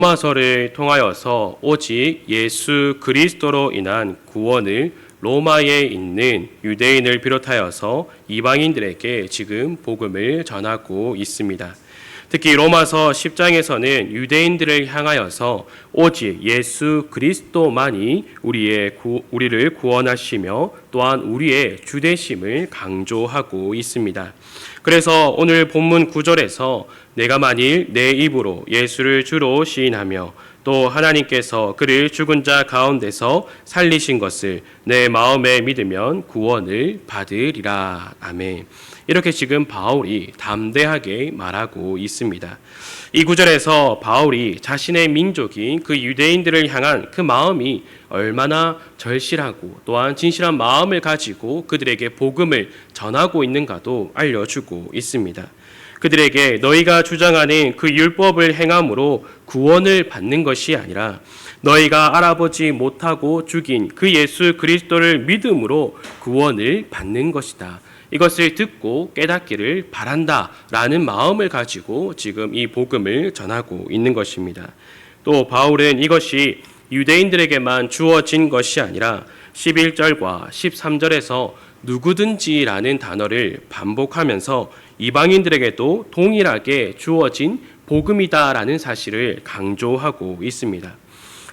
로마서를 통하여서 오직 예수 그리스도로 인한 구원을 로마에 있는 유대인을 비롯하여서 이방인들에게 지금 복음을 전하고 있습니다. 특히 로마서 10장에서는 유대인들을 향하여서 오직 예수 그리스도만이 우리를 구원하시며 또한 우리의 주되심을 강조하고 있습니다. 그래서 오늘 본문 9절에서 내가 만일 내 입으로 예수를 주로 시인하며 또 하나님께서 그를 죽은 자 가운데서 살리신 것을 내 마음에 믿으면 구원을 받으리라. 아멘. 이렇게 지금 바울이 담대하게 말하고 있습니다. 이 구절에서 바울이 자신의 민족인 그 유대인들을 향한 그 마음이 얼마나 절실하고 또한 진실한 마음을 가지고 그들에게 복음을 전하고 있는가도 알려주고 있습니다. 그들에게 너희가 주장하는 그 율법을 행함으로 구원을 받는 것이 아니라 너희가 알아보지 못하고 죽인 그 예수 그리스도를 믿음으로 구원을 받는 것이다. 이것을 듣고 깨닫기를 바란다라는 마음을 가지고 지금 이 복음을 전하고 있는 것입니다. 또 바울은 이것이 유대인들에게만 주어진 것이 아니라 11절과 13절에서 누구든지라는 단어를 반복하면서 이방인들에게도 동일하게 주어진 복음이다라는 사실을 강조하고 있습니다.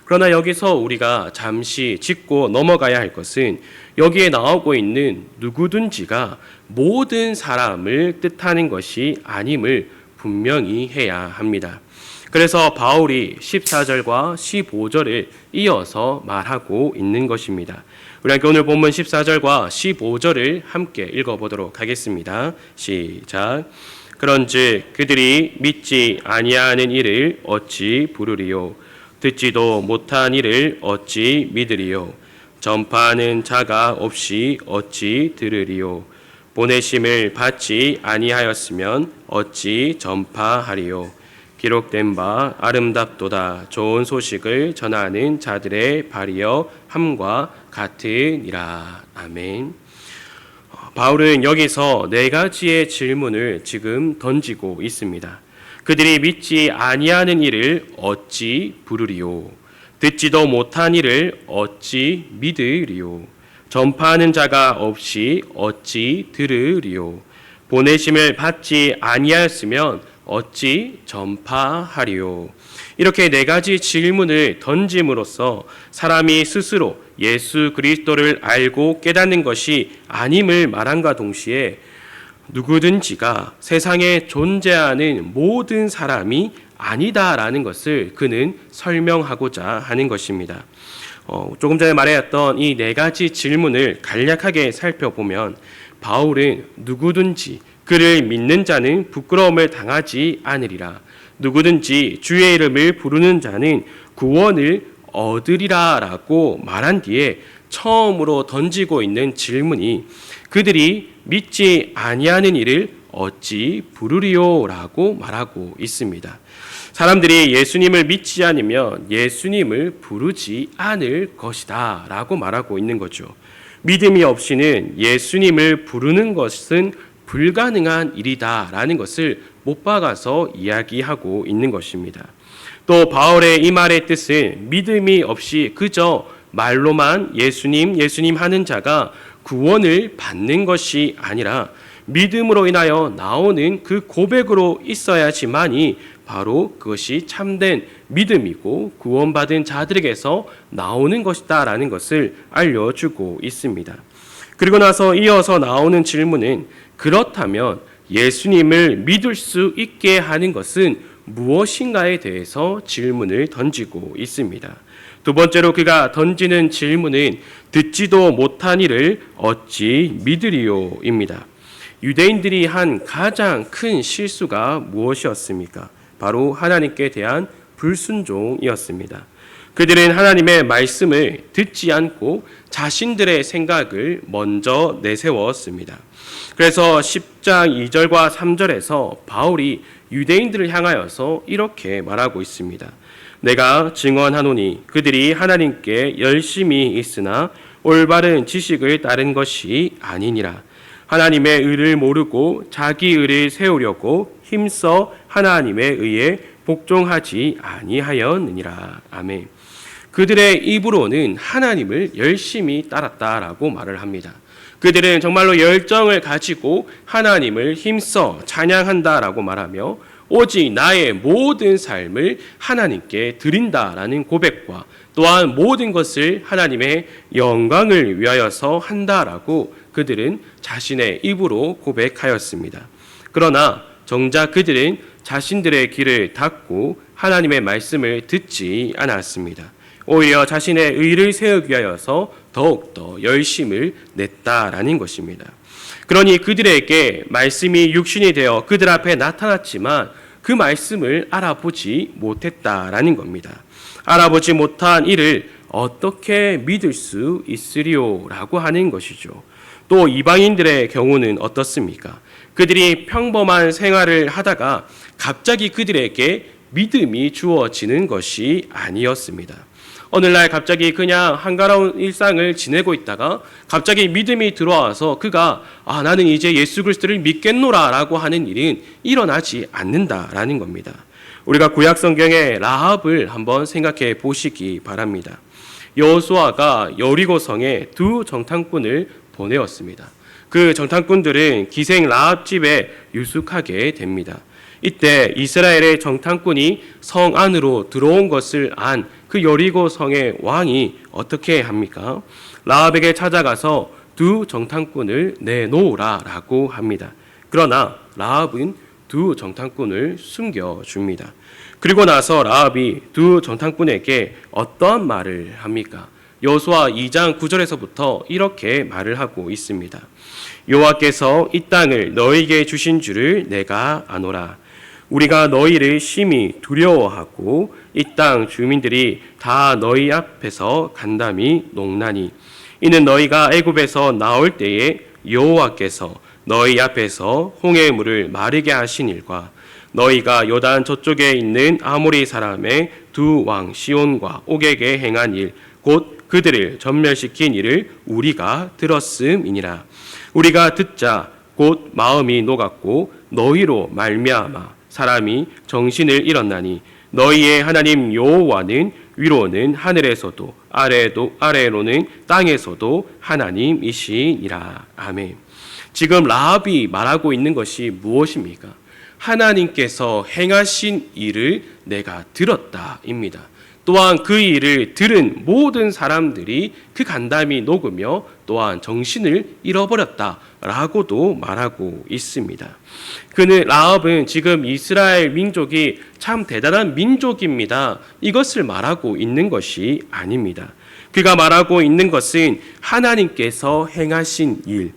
그러나 여기서 우리가 잠시 짚고 넘어가야 할 것은 여기에 나오고 있는 누구든지가 모든 사람을 뜻하는 것이 아님을 분명히 해야 합니다. 그래서 바울이 14절과 15절을 이어서 말하고 있는 것입니다. 우리 함께 오늘 본문 14절과 15절을 함께 읽어보도록 하겠습니다. 시작. 그런즉 그들이 믿지 아니하는 이를 어찌 부르리요? 듣지도 못한 이를 어찌 믿으리요? 전파하는 자가 없이 어찌 들으리요? 보내심을 받지 아니하였으면 어찌 전파하리요? 기록된 바 아름답도다 좋은 소식을 전하는 자들의 발이여 함과 같으니라. 아멘. 바울은 여기서 네 가지의 질문을 지금 던지고 있습니다. 그들이 믿지 아니하는 이를 어찌 부르리요? 듣지도 못한 이를 어찌 믿으리요? 전파하는 자가 없이 어찌 들으리요? 보내심을 받지 아니하였으면 어찌 전파하리요? 이렇게 네 가지 질문을 던짐으로써 사람이 스스로 예수 그리스도를 알고 깨닫는 것이 아님을 말함과 동시에 누구든지가 세상에 존재하는 모든 사람이 아니다라는 것을 그는 설명하고자 하는 것입니다. 조금 전에 말했던 이 네 가지 질문을 간략하게 살펴보면 바울은 누구든지 그를 믿는 자는 부끄러움을 당하지 않으리라. 누구든지 주의 이름을 부르는 자는 구원을 얻으리라 라고 말한 뒤에 처음으로 던지고 있는 질문이 그들이 믿지 아니하는 이를 어찌 부르리요? 라고 말하고 있습니다. 사람들이 예수님을 믿지 않으면 예수님을 부르지 않을 것이다 라고 말하고 있는 거죠. 믿음이 없이는 예수님을 부르는 것은 불가능한 일이다 라는 것을 못 박아서 이야기하고 있는 것입니다. 또 바울의 이 말의 뜻은 믿음이 없이 그저 말로만 예수님 하는 자가 구원을 받는 것이 아니라 믿음으로 인하여 나오는 그 고백으로 있어야지만이 바로 그것이 참된 믿음이고 구원받은 자들에게서 나오는 것이다 라는 것을 알려주고 있습니다. 그리고 나서 이어서 나오는 질문은 그렇다면 예수님을 믿을 수 있게 하는 것은 무엇인가에 대해서 질문을 던지고 있습니다. 두 번째로 그가 던지는 질문은 듣지도 못한 이를 어찌 믿으리요입니다. 유대인들이 한 가장 큰 실수가 무엇이었습니까? 바로 하나님께 대한 불순종이었습니다. 그들은 하나님의 말씀을 듣지 않고 자신들의 생각을 먼저 내세웠습니다. 그래서 10장 2절과 3절에서 바울이 유대인들을 향하여서 이렇게 말하고 있습니다. 내가 증언하노니 그들이 하나님께 열심히 있으나 올바른 지식을 따른 것이 아니니라. 하나님의 의를 모르고 자기 의를 세우려고 힘써 하나님의 의에 복종하지 아니하였느니라. 아멘. 그들의 입으로는 하나님을 열심히 따랐다라고 말을 합니다. 그들은 정말로 열정을 가지고 하나님을 힘써 찬양한다라고 말하며 오직 나의 모든 삶을 하나님께 드린다라는 고백과 또한 모든 것을 하나님의 영광을 위하여서 한다라고 그들은 자신의 입으로 고백하였습니다. 그러나 정작 그들은 자신들의 귀를 닫고 하나님의 말씀을 듣지 않았습니다. 오히려 자신의 의를 세우기 위하여서 더욱더 열심을 냈다라는 것입니다. 그러니 그들에게 말씀이 육신이 되어 그들 앞에 나타났지만 그 말씀을 알아보지 못했다라는 겁니다. 알아보지 못한 이를 어떻게 믿을 수 있으리요라고 하는 것이죠. 또 이방인들의 경우는 어떻습니까? 그들이 평범한 생활을 하다가 갑자기 그들에게 믿음이 주어지는 것이 아니었습니다. 오늘날 갑자기 그냥 한가로운 일상을 지내고 있다가 갑자기 믿음이 들어와서 그가 나는 이제 예수 그리스도를 믿겠노라라고 하는 일은 일어나지 않는다라는 겁니다. 우리가 구약 성경의 라합을 한번 생각해 보시기 바랍니다. 여호수아가 여리고성에 두 정탐꾼을 보내었습니다. 그 정탐꾼들은 기생 라합 집에 유숙하게 됩니다. 이때 이스라엘의 정탐꾼이 성 안으로 들어온 것을 안 그 여리고 성의 왕이 어떻게 합니까? 라합에게 찾아가서 두 정탐꾼을 내놓으라라고 합니다. 그러나 라합은 두 정탐꾼을 숨겨줍니다. 그리고 나서 라합이 두 정탐꾼에게 어떠한 말을 합니까? 여호수아 2장 9절에서부터 이렇게 말을 하고 있습니다. 여호와께서 이 땅을 너희에게 주신 줄을 내가 아노라. 우리가 너희를 심히 두려워하고 이 땅 주민들이 다 너희 앞에서 간담이 녹나니 이는 너희가 애굽에서 나올 때에 여호와께서 너희 앞에서 홍해 물을 마르게 하신 일과 너희가 요단 저쪽에 있는 아모리 사람의 두 왕 시온과 옥에게 행한 일 곧 그들을 전멸시킨 일을 우리가 들었음이니라. 우리가 듣자 곧 마음이 녹았고 너희로 말미암아 사람이 정신을 잃었나니 너희의 하나님 여호와는 위로는 하늘에서도 아래로는 땅에서도 하나님이시니라. 아멘. 지금 라합이 말하고 있는 것이 무엇입니까? 하나님께서 행하신 일을 내가 들었다입니다. 또한 그 일을 들은 모든 사람들이 그 간담이 녹으며 또한 정신을 잃어버렸다라고도 말하고 있습니다. 그는 라합은 지금 이스라엘 민족이 참 대단한 민족입니다. 이것을 말하고 있는 것이 아닙니다. 그가 말하고 있는 것은 하나님께서 행하신 일,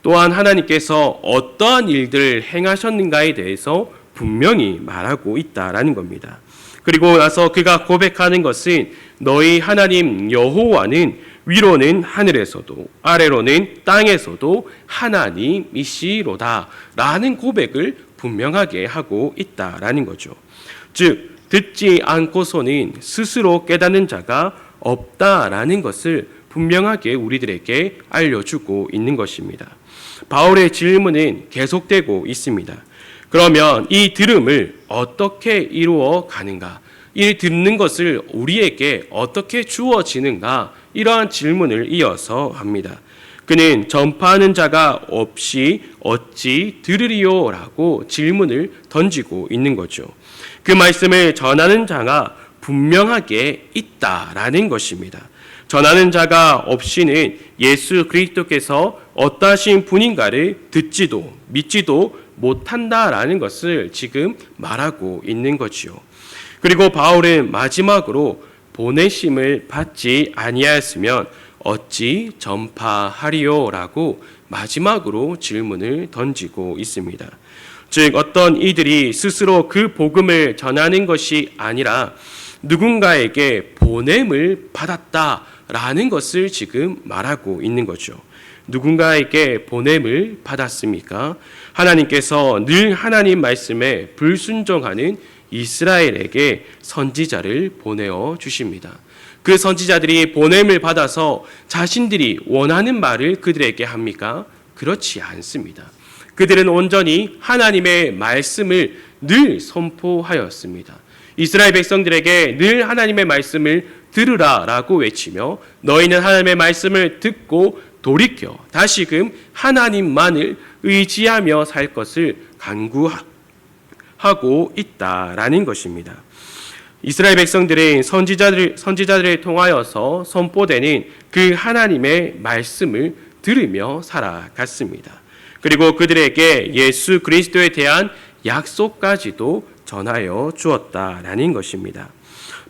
또한 하나님께서 어떠한 일들을 행하셨는가에 대해서 분명히 말하고 있다라는 겁니다. 그리고 나서 그가 고백하는 것은 너희 하나님 여호와는 위로는 하늘에서도 아래로는 땅에서도 하나님이시로다 라는 고백을 분명하게 하고 있다라는 거죠. 즉 듣지 않고서는 스스로 깨닫는 자가 없다라는 것을 분명하게 우리들에게 알려주고 있는 것입니다. 바울의 질문은 계속되고 있습니다. 그러면 이 들음을 어떻게 이루어 가는가? 이 듣는 것을 우리에게 어떻게 주어지는가? 이러한 질문을 이어서 합니다. 그는 전파하는 자가 없이 어찌 들으리요? 라고 질문을 던지고 있는 거죠. 그 말씀을 전하는 자가 분명하게 있다라는 것입니다. 전하는 자가 없이는 예수 그리스도께서 어떠하신 분인가를 듣지도 믿지도 못한다라는 것을 지금 말하고 있는 거지요. 그리고 바울은 마지막으로 보내심을 받지 아니하였으면 어찌 전파하리요라고 마지막으로 질문을 던지고 있습니다. 즉 어떤 이들이 스스로 그 복음을 전하는 것이 아니라 누군가에게 보냄을 받았다라는 것을 지금 말하고 있는 거죠. 누군가에게 보냄을 받았습니까? 하나님께서 늘 하나님 말씀에 불순종하는 이스라엘에게 선지자를 보내어 주십니다. 그 선지자들이 보냄을 받아서 자신들이 원하는 말을 그들에게 합니까? 그렇지 않습니다. 그들은 온전히 하나님의 말씀을 늘 선포하였습니다. 이스라엘 백성들에게 늘 하나님의 말씀을 들으라라고 외치며 너희는 하나님의 말씀을 듣고 돌이켜 다시금 하나님만을 의지하며 살 것을 간구하고 있다라는 것입니다. 이스라엘 백성들은 선지자들을 통하여서 선포되는 그 하나님의 말씀을 들으며 살아갔습니다. 그리고 그들에게 예수 그리스도에 대한 약속까지도 전하여 주었다라는 것입니다.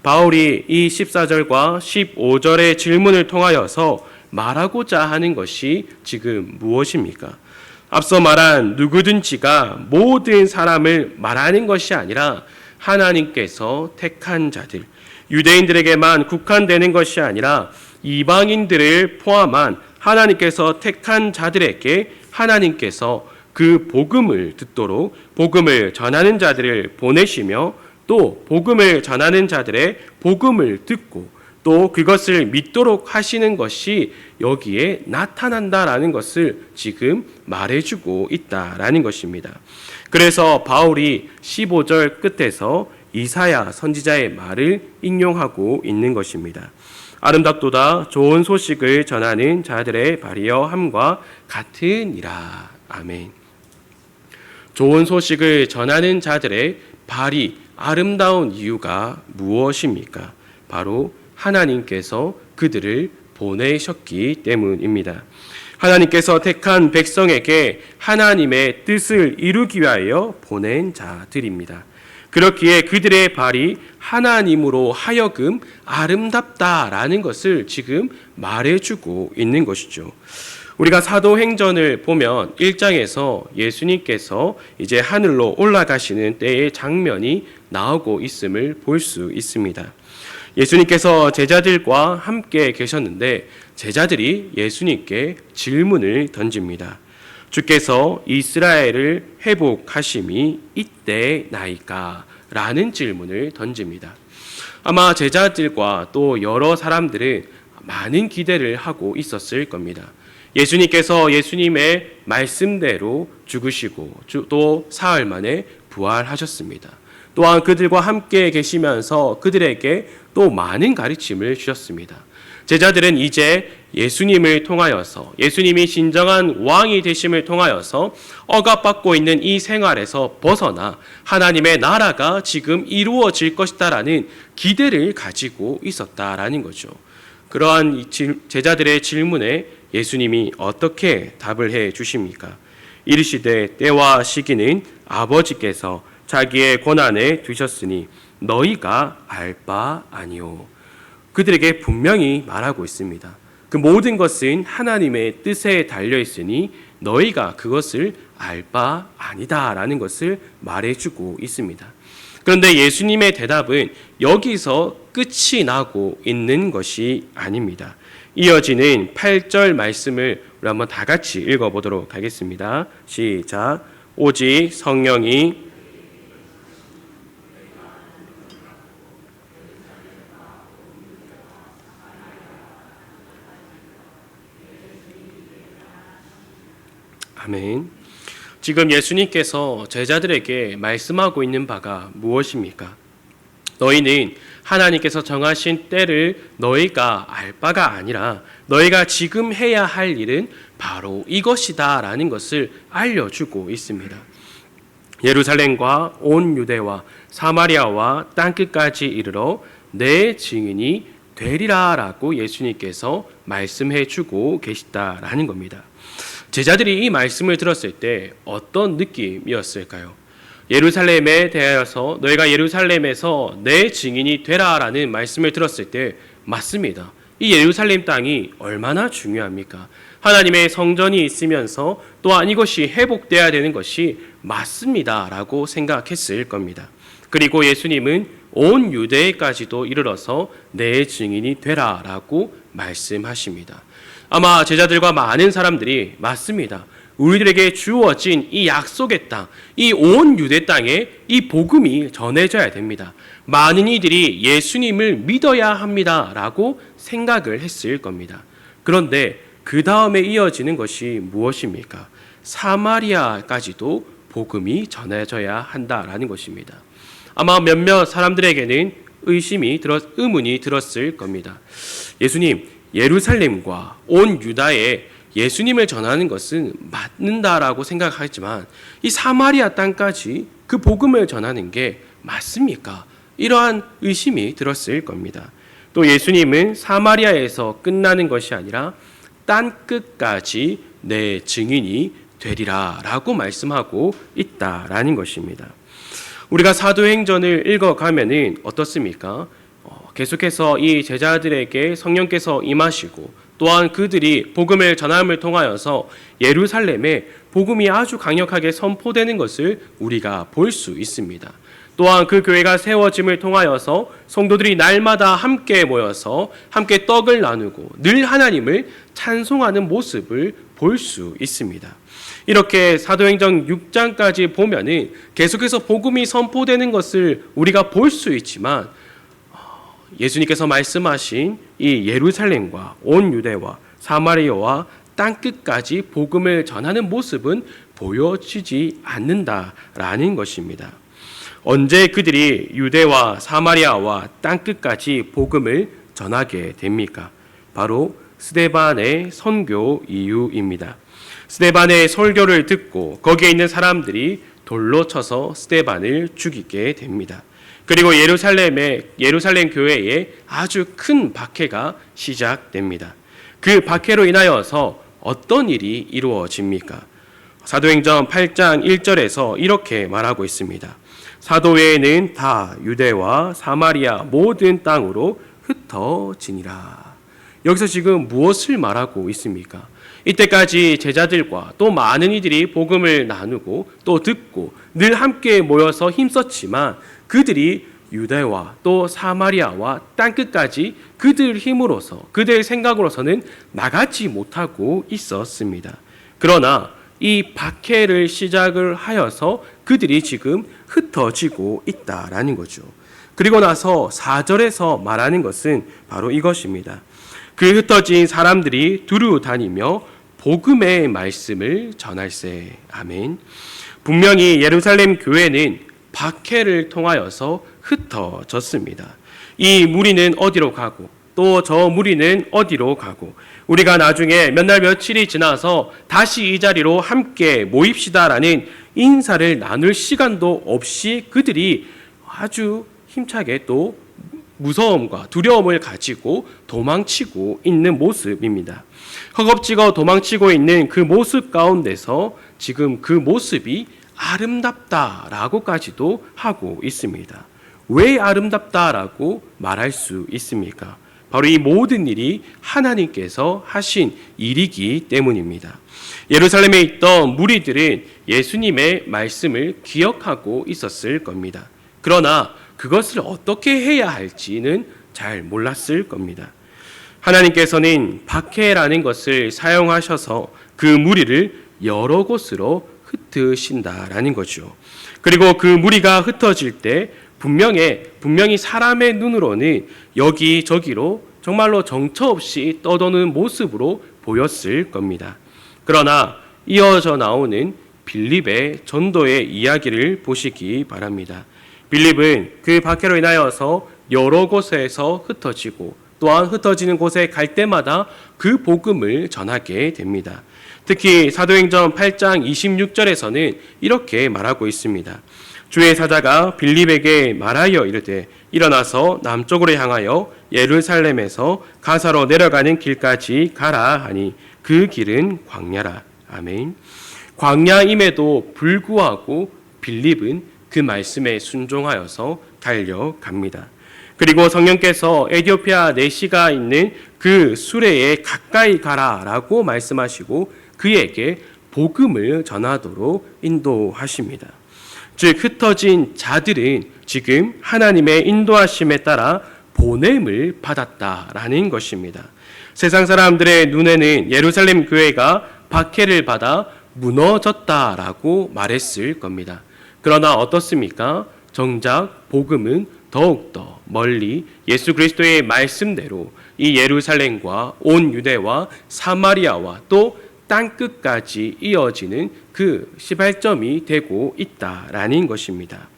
바울이 이 14절과 15절의 질문을 통하여서 말하고자 하는 것이 지금 무엇입니까? 앞서 말한 누구든지가 모든 사람을 말하는 것이 아니라 하나님께서 택한 자들, 유대인들에게만 국한되는 것이 아니라 이방인들을 포함한 하나님께서 택한 자들에게 하나님께서 그 복음을 듣도록 복음을 전하는 자들을 보내시며 또 복음을 전하는 자들의 복음을 듣고 또 그것을 믿도록 하시는 것이 여기에 나타난다라는 것을 지금 말해주고 있다라는 것입니다. 그래서 바울이 15절 끝에서 이사야 선지자의 말을 인용하고 있는 것입니다. 아름답도다 좋은 소식을 전하는 자들의 발이여 함과 같으니라. 아멘. 좋은 소식을 전하는 자들의 발이 아름다운 이유가 무엇입니까? 바로 하나님께서 그들을 보내셨기 때문입니다. 하나님께서 택한 백성에게 하나님의 뜻을 이루기 위하여 보낸 자들입니다. 그렇기에 그들의 발이 하나님으로 하여금 아름답다라는 것을 지금 말해주고 있는 것이죠. 우리가 사도행전을 보면 1장에서 예수님께서 이제 하늘로 올라가시는 때의 장면이 나오고 있음을 볼 수 있습니다. 예수님께서 제자들과 함께 계셨는데 제자들이 예수님께 질문을 던집니다. 주께서 이스라엘을 회복하심이 이때나이까? 라는 질문을 던집니다. 아마 제자들과 또 여러 사람들은 많은 기대를 하고 있었을 겁니다. 예수님께서 예수님의 말씀대로 죽으시고 또 사흘 만에 부활하셨습니다. 또한 그들과 함께 계시면서 그들에게 또 많은 가르침을 주셨습니다. 제자들은 이제 예수님을 통하여서 예수님이 진정한 왕이 되심을 통하여서 억압받고 있는 이 생활에서 벗어나 하나님의 나라가 지금 이루어질 것이다라는 기대를 가지고 있었다라는 거죠. 그러한 제자들의 질문에 예수님이 어떻게 답을 해 주십니까? 이르시되 때와 시기는 아버지께서 자기의 권한에 두셨으니 너희가 알 바 아니오. 그들에게 분명히 말하고 있습니다. 그 모든 것은 하나님의 뜻에 달려 있으니 너희가 그것을 알 바 아니다라는 것을 말해주고 있습니다. 그런데 예수님의 대답은 여기서 끝이 나고 있는 것이 아닙니다. 이어지는 8절 말씀을 우리 한번 다 같이 읽어보도록 하겠습니다. 시작. 오직 성령이 아멘. 지금 예수님께서 제자들에게 말씀하고 있는 바가 무엇입니까? 너희는 하나님께서 정하신 때를 너희가 알 바가 아니라 너희가 지금 해야 할 일은 바로 이것이다 라는 것을 알려주고 있습니다. 예루살렘과 온 유대와 사마리아와 땅끝까지 이르러 내 증인이 되리라 라고 예수님께서 말씀해 주고 계시다라는 겁니다. 제자들이 이 말씀을 들었을 때 어떤 느낌이었을까요? 예루살렘에 대하여서 너희가 예루살렘에서 내 증인이 되라라는 말씀을 들었을 때 맞습니다. 이 예루살렘 땅이 얼마나 중요합니까? 하나님의 성전이 있으면서 또한 이것이 회복돼야 되는 것이 맞습니다라고 생각했을 겁니다. 그리고 예수님은 온 유대까지도 이르러서 내 증인이 되라라고 말씀하십니다. 아마 제자들과 많은 사람들이 맞습니다. 우리들에게 주어진 이 약속의 땅, 이 온 유대 땅에 이 복음이 전해져야 됩니다. 많은 이들이 예수님을 믿어야 합니다라고 생각을 했을 겁니다. 그런데 그 다음에 이어지는 것이 무엇입니까? 사마리아까지도 복음이 전해져야 한다라는 것입니다. 아마 몇몇 사람들에게는 의문이 들었을 겁니다. 예수님, 예루살렘과 온 유다에 예수님을 전하는 것은 맞는다라고 생각하지만 이 사마리아 땅까지 그 복음을 전하는 게 맞습니까? 이러한 의심이 들었을 겁니다. 또 예수님은 사마리아에서 끝나는 것이 아니라 땅 끝까지 내 증인이 되리라 라고 말씀하고 있다라는 것입니다. 우리가 사도행전을 읽어가면은 어떻습니까? 계속해서 이 제자들에게 성령께서 임하시고 또한 그들이 복음을 전함을 통하여서 예루살렘에 복음이 아주 강력하게 선포되는 것을 우리가 볼 수 있습니다. 또한 그 교회가 세워짐을 통하여서 성도들이 날마다 함께 모여서 함께 떡을 나누고 늘 하나님을 찬송하는 모습을 볼 수 있습니다. 이렇게 사도행전 6장까지 보면은 계속해서 복음이 선포되는 것을 우리가 볼 수 있지만 예수님께서 말씀하신 이 예루살렘과 온 유대와 사마리아와 땅끝까지 복음을 전하는 모습은 보여지지 않는다라는 것입니다. 언제 그들이 유대와 사마리아와 땅끝까지 복음을 전하게 됩니까? 바로 스데반의 선교 이후입니다. 스데반의 설교를 듣고 거기에 있는 사람들이 돌로 쳐서 스데반을 죽이게 됩니다. 그리고 예루살렘 교회에 아주 큰 박해가 시작됩니다. 그 박해로 인하여서 어떤 일이 이루어집니까? 사도행전 8장 1절에서 이렇게 말하고 있습니다. 사도 외에는 다 유대와 사마리아 모든 땅으로 흩어지니라. 여기서 지금 무엇을 말하고 있습니까? 이때까지 제자들과 또 많은 이들이 복음을 나누고 또 듣고 늘 함께 모여서 힘썼지만 그들이 유대와 또 사마리아와 땅끝까지 그들 힘으로서 그들 생각으로서는 나가지 못하고 있었습니다. 그러나 이 박해를 시작을 하여서 그들이 지금 흩어지고 있다라는 거죠. 그리고 나서 4절에서 말하는 것은 바로 이것입니다. 그 흩어진 사람들이 두루 다니며 복음의 말씀을 전할세. 아멘. 분명히 예루살렘 교회는 박해를 통하여서 흩어졌습니다. 이 무리는 어디로 가고 또 저 무리는 어디로 가고 우리가 나중에 몇 날 며칠이 지나서 다시 이 자리로 함께 모입시다라는 인사를 나눌 시간도 없이 그들이 아주 힘차게 또 무서움과 두려움을 가지고 도망치고 있는 모습입니다. 허겁지겁 도망치고 있는 그 모습 가운데서 지금 그 모습이 아름답다라고까지도 하고 있습니다. 왜 아름답다라고 말할 수 있습니까? 바로 이 모든 일이 하나님께서 하신 일이기 때문입니다. 예루살렘에 있던 무리들은 예수님의 말씀을 기억하고 있었을 겁니다. 그러나 그것을 어떻게 해야 할지는 잘 몰랐을 겁니다. 하나님께서는 박해라는 것을 사용하셔서 그 무리를 여러 곳으로 흩으신다라는 거죠. 그리고 그 무리가 흩어질 때 분명히 사람의 눈으로는 여기저기로 정말로 정처 없이 떠도는 모습으로 보였을 겁니다. 그러나 이어져 나오는 빌립의 전도의 이야기를 보시기 바랍니다. 빌립은 그 박해로 인하여서 여러 곳에서 흩어지고 또한 흩어지는 곳에 갈 때마다 그 복음을 전하게 됩니다. 특히 사도행전 8장 26절에서는 이렇게 말하고 있습니다. 주의 사자가 빌립에게 말하여 이르되 일어나서 남쪽으로 향하여 예루살렘에서 가사로 내려가는 길까지 가라 하니 그 길은 광야라. 아멘. 광야임에도 불구하고 빌립은 그 말씀에 순종하여서 달려갑니다. 그리고 성령께서 에디오피아 내시가 있는 그 수레에 가까이 가라라고 말씀하시고 그에게 복음을 전하도록 인도하십니다. 즉 흩어진 자들은 지금 하나님의 인도하심에 따라 보냄을 받았다라는 것입니다. 세상 사람들의 눈에는 예루살렘 교회가 박해를 받아 무너졌다라고 말했을 겁니다. 그러나 어떻습니까? 정작 복음은 더욱더 멀리 예수 그리스도의 말씀대로 이 예루살렘과 온 유대와 사마리아와 또 땅끝까지 이어지는 그 시발점이 되고 있다라는 것입니다.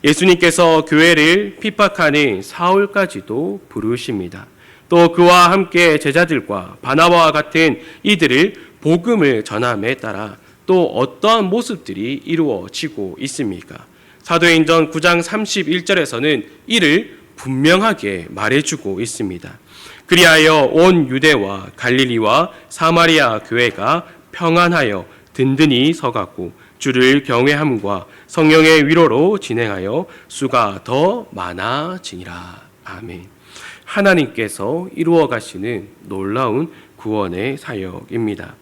예수님께서 교회를 핍박하는 사울까지도 부르십니다. 또 그와 함께 제자들과 바나바와 같은 이들을 복음을 전함에 따라 또 어떠한 모습들이 이루어지고 있습니까? 사도행전 9장 31절에서는 이를 분명하게 말해주고 있습니다. 그리하여 온 유대와 갈릴리와 사마리아 교회가 평안하여 든든히 서갔고 주를 경외함과 성령의 위로로 진행하여 수가 더 많아지니라. 아멘. 하나님께서 이루어 가시는 놀라운 구원의 사역입니다.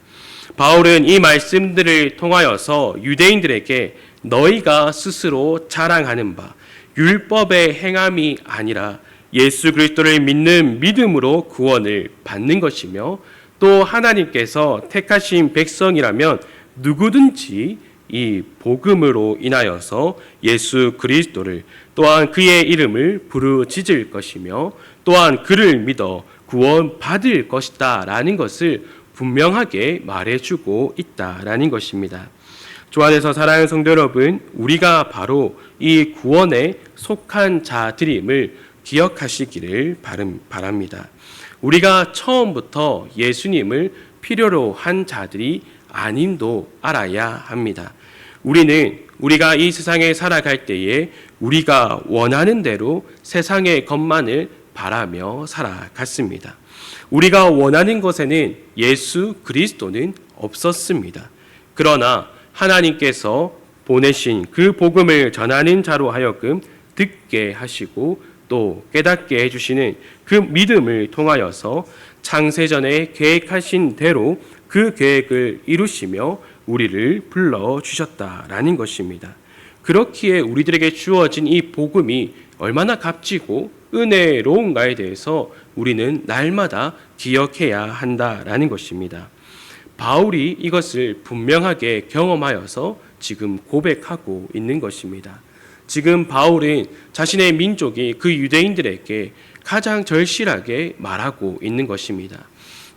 바울은 이 말씀들을 통하여서 유대인들에게 너희가 스스로 자랑하는 바 율법의 행함이 아니라 예수 그리스도를 믿는 믿음으로 구원을 받는 것이며 또 하나님께서 택하신 백성이라면 누구든지 이 복음으로 인하여서 예수 그리스도를 또한 그의 이름을 부르짖을 것이며 또한 그를 믿어 구원받을 것이다 라는 것을 분명하게 말해주고 있다라는 것입니다. 주 안에서 사랑하는 성도 여러분, 우리가 바로 이 구원에 속한 자들임을 기억하시기를 바랍니다. 우리가 처음부터 예수님을 필요로 한 자들이 아님도 알아야 합니다. 우리가 이 세상에 살아갈 때에 우리가 원하는 대로 세상의 것만을 바라며 살아갔습니다. 우리가 원하는 것에는 예수 그리스도는 없었습니다. 그러나 하나님께서 보내신 그 복음을 전하는 자로 하여금 듣게 하시고 또 깨닫게 해주시는 그 믿음을 통하여서 창세전에 계획하신 대로 그 계획을 이루시며 우리를 불러주셨다라는 것입니다. 그렇기에 우리들에게 주어진 이 복음이 얼마나 값지고 은혜로운가에 대해서 우리는 날마다 기억해야 한다라는 것입니다. 바울이 이것을 분명하게 경험하여서 지금 고백하고 있는 것입니다. 지금 바울은 자신의 민족이 그 유대인들에게 가장 절실하게 말하고 있는 것입니다.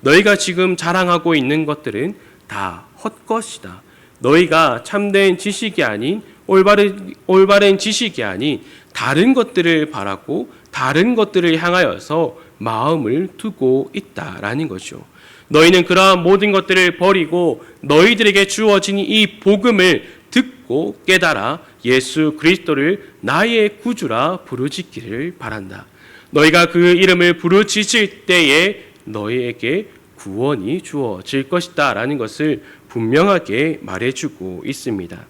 너희가 지금 자랑하고 있는 것들은 다 헛것이다. 너희가 참된 지식이 아닌 올바른 지식이 아닌 다른 것들을 바라고 다른 것들을 향하여서 마음을 두고 있다라는 거죠. 너희는 그러한 모든 것들을 버리고 너희들에게 주어진 이 복음을 듣고 깨달아 예수 그리스도를 나의 구주라 부르짖기를 바란다. 너희가 그 이름을 부르짖을 때에 너희에게 구원이 주어질 것이다 라는 것을 분명하게 말해주고 있습니다.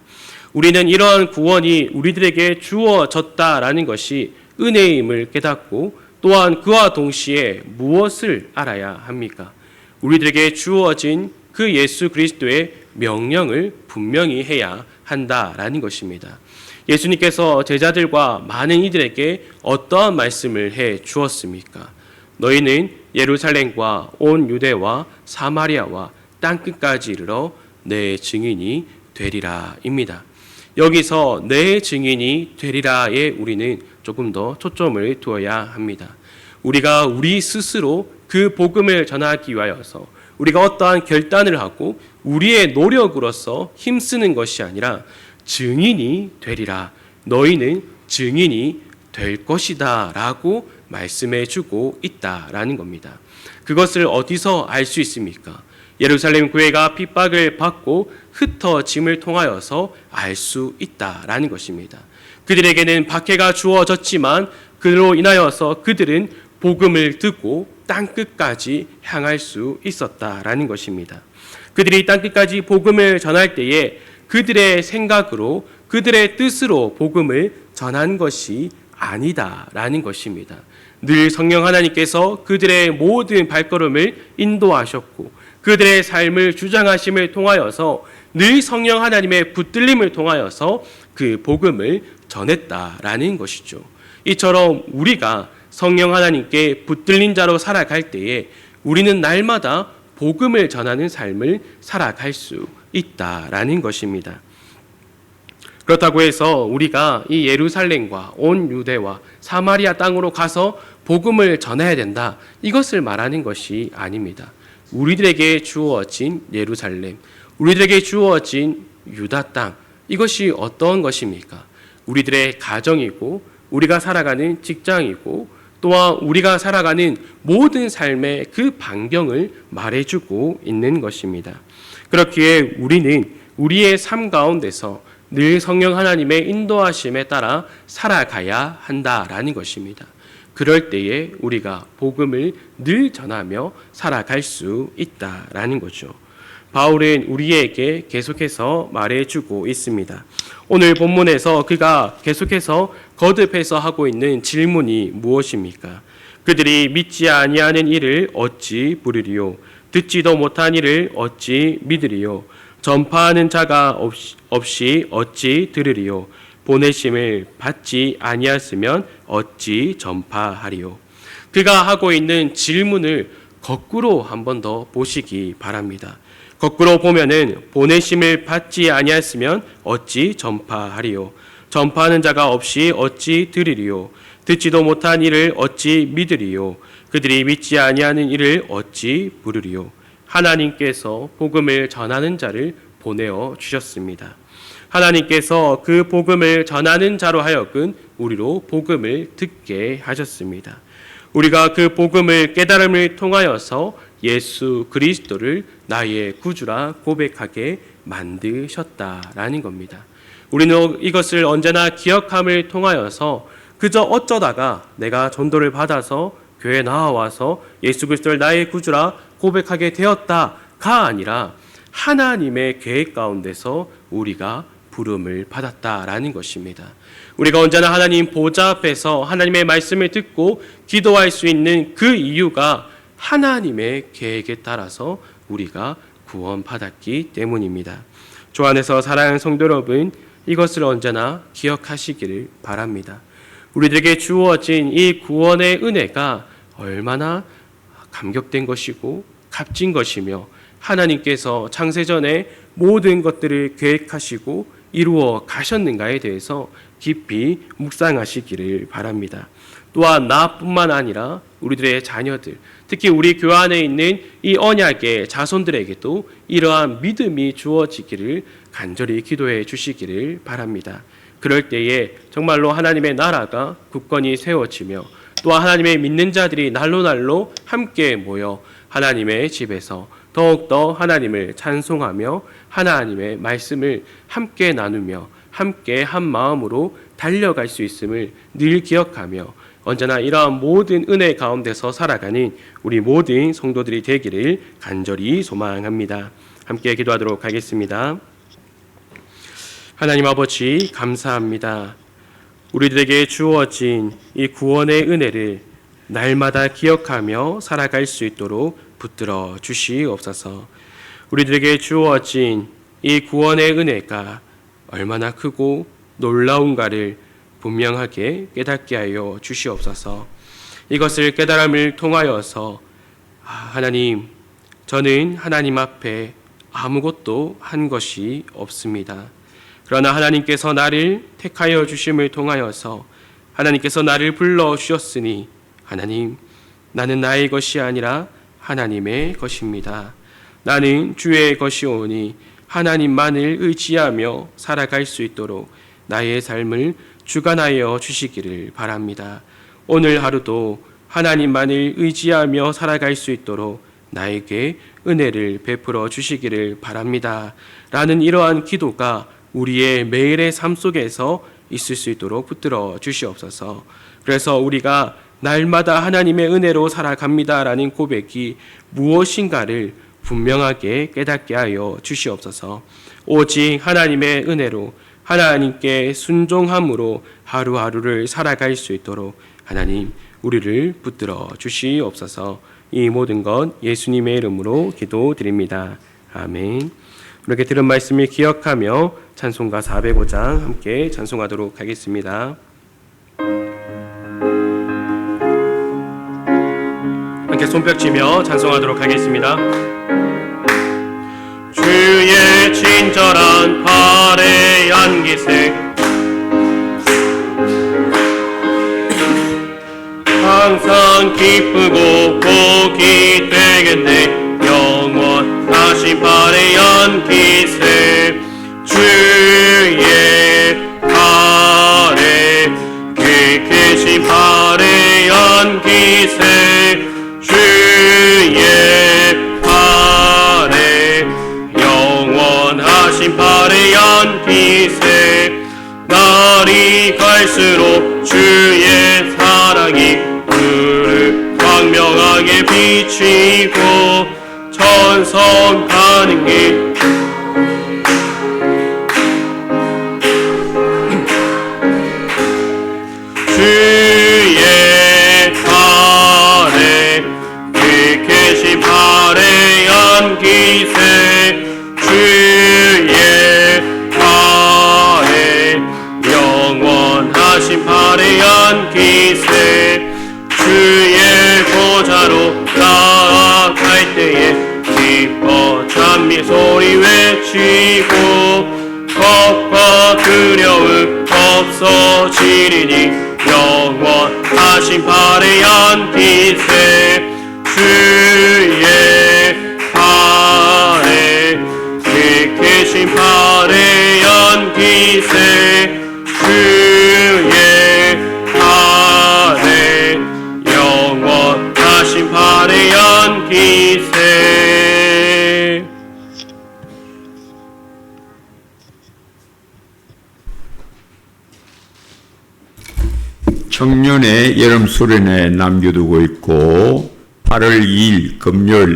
우리는 이러한 구원이 우리들에게 주어졌다라는 것이 은혜임을 깨닫고 또한 그와 동시에 무엇을 알아야 합니까? 우리들에게 주어진 그 예수 그리스도의 명령을 분명히 해야 한다라는 것입니다. 예수님께서 제자들과 많은 이들에게 어떠한 말씀을 해 주었습니까? 너희는 예루살렘과 온 유대와 사마리아와 땅끝까지 이르러 내 증인이 되리라입니다. 여기서 내 증인이 되리라에 우리는 조금 더 초점을 두어야 합니다. 우리가 우리 스스로 그 복음을 전하기 위하여서 우리가 어떠한 결단을 하고 우리의 노력으로서 힘쓰는 것이 아니라 증인이 되리라. 너희는 증인이 될 것이다 라고 말씀해 주고 있다라는 겁니다. 그것을 어디서 알 수 있습니까? 예루살렘 교회가 핍박을 받고 흩어짐을 통하여서 알 수 있다라는 것입니다. 그들에게는 박해가 주어졌지만 그로 인하여서 그들은 복음을 듣고 땅끝까지 향할 수 있었다라는 것입니다. 그들이 땅끝까지 복음을 전할 때에 그들의 생각으로 그들의 뜻으로 복음을 전한 것이 아니다라는 것입니다. 늘 성령 하나님께서 그들의 모든 발걸음을 인도하셨고 그들의 삶을 주장하심을 통하여서 늘 성령 하나님의 붙들림을 통하여서 그 복음을 전했다라는 것이죠. 이처럼 우리가 성령 하나님께 붙들린 자로 살아갈 때에 우리는 날마다 복음을 전하는 삶을 살아갈 수 있다라는 것입니다. 그렇다고 해서 우리가 이 예루살렘과 온 유대와 사마리아 땅으로 가서 복음을 전해야 된다. 이것을 말하는 것이 아닙니다. 우리들에게 주어진 예루살렘, 우리들에게 주어진 유다 땅, 이것이 어떤 것입니까? 우리들의 가정이고 우리가 살아가는 직장이고 또한 우리가 살아가는 모든 삶의 그 반경을 말해주고 있는 것입니다. 그렇기에 우리는 우리의 삶 가운데서 늘 성령 하나님의 인도하심에 따라 살아가야 한다라는 것입니다. 그럴 때에 우리가 복음을 늘 전하며 살아갈 수 있다라는 거죠. 바울은 우리에게 계속해서 말해주고 있습니다. 오늘 본문에서 그가 계속해서 거듭해서 하고 있는 질문이 무엇입니까? 그들이 믿지 아니하는 이를 어찌 부르리요? 듣지도 못한 이를 어찌 믿으리요? 전파하는 자가 없이 어찌 들으리요? 보내심을 받지 아니하였으면 어찌 전파하리요? 그가 하고 있는 질문을 거꾸로 한 번 더 보시기 바랍니다. 거꾸로 보면은 보내심을 받지 아니하였으면 어찌 전파하리요? 전파하는 자가 없이 어찌 들으리요? 듣지도 못한 이를 어찌 믿으리요? 그들이 믿지 아니하는 이를 어찌 부르리요? 하나님께서 복음을 전하는 자를 보내어 주셨습니다. 하나님께서 그 복음을 전하는 자로 하여금 우리로 복음을 듣게 하셨습니다. 우리가 그 복음을 깨달음을 통하여서 예수 그리스도를 나의 구주라 고백하게 만드셨다라는 겁니다. 우리는 이것을 언제나 기억함을 통하여서 그저 어쩌다가 내가 전도를 받아서 교회에 나와서 예수 그리스도를 나의 구주라 고백하게 되었다가 아니라 하나님의 계획 가운데서 우리가 부름을 받았다라는 것입니다. 우리가 언제나 하나님 보좌 앞에서 하나님의 말씀을 듣고 기도할 수 있는 그 이유가 하나님의 계획에 따라서 우리가 구원받았기 때문입니다. 주 안에서 사랑하는 성도 여러분, 이것을 언제나 기억하시기를 바랍니다. 우리들에게 주어진 이 구원의 은혜가 얼마나 감격된 것이고 값진 것이며 하나님께서 창세전에 모든 것들을 계획하시고 이루어 가셨는가에 대해서 깊이 묵상하시기를 바랍니다. 또한 나뿐만 아니라 우리들의 자녀들, 특히 우리 교회 안에 있는 이 언약의 자손들에게도 이러한 믿음이 주어지기를 간절히 기도해 주시기를 바랍니다. 그럴 때에 정말로 하나님의 나라가 굳건히 세워지며 또한 하나님의 믿는 자들이 날로 함께 모여 하나님의 집에서 더욱더 하나님을 찬송하며 하나님의 말씀을 함께 나누며 함께 한 마음으로 달려갈 수 있음을 늘 기억하며 언제나 이러한 모든 은혜 가운데서 살아가는 우리 모든 성도들이 되기를 간절히 소망합니다. 함께 기도하도록 하겠습니다. 하나님 아버지 감사합니다. 우리들에게 주어진 이 구원의 은혜를 날마다 기억하며 살아갈 수 있도록 붙들어 주시옵소서. 우리들에게 주어진 이 구원의 은혜가 얼마나 크고 놀라운가를 분명하게 깨닫게 하여 주시옵소서. 이것을 깨달음을 통하여서 하나님, 저는 하나님 앞에 아무것도 한 것이 없습니다. 그러나 하나님께서 나를 택하여 주심을 통하여서 하나님께서 나를 불러 주셨으니 하나님, 나는 나의 것이 아니라 하나님의 것입니다. 나는 주의 것이오니 하나님만을 의지하며 살아갈 수 있도록 나의 삶을 주관하여 주시기를 바랍니다. 오늘 하루도 하나님만을 의지하며 살아갈 수 있도록 나에게 은혜를 베풀어 주시기를 바랍니다. 라는 이러한 기도가 우리의 매일의 삶 속에서 있을 수 있도록 붙들어 주시옵소서. 그래서 우리가 날마다 하나님의 은혜로 살아갑니다라는 고백이 무엇인가를 분명하게 깨닫게 하여 주시옵소서. 오직 하나님의 은혜로 하나님께 순종함으로 하루하루를 살아갈 수 있도록 하나님 우리를 붙들어 주시옵소서. 이 모든 것 예수님의 이름으로 기도드립니다. 아멘. 이렇게 들은 말씀을 기억하며 찬송가 405장 함께 찬송하도록 하겠습니다. 함께 손뼉치며 찬송하도록 하겠습니다. 주의 친절한 발의 안기색 항상 기쁘고 복이 되겠네. 영원하신 발의 안기색 주의 발의 날이 갈수록 주의 사랑이 그를 광명하게 비치고 천성 가는 길 주의 발에 빛계신 발에 안기세 주의 발에 영원하신 발에 안기세 주의 보좌로 나아갈 때에 기뻐 찬미 소리 외치고 겁과 두려움 없어지리니 영원하신 발에 안기세 주의 발에 빛계신 발에 안기세 주의 발에 영원하신 발에 안기세. 청년의 여름 수련회 남겨두고 있고 8월 2일 금요일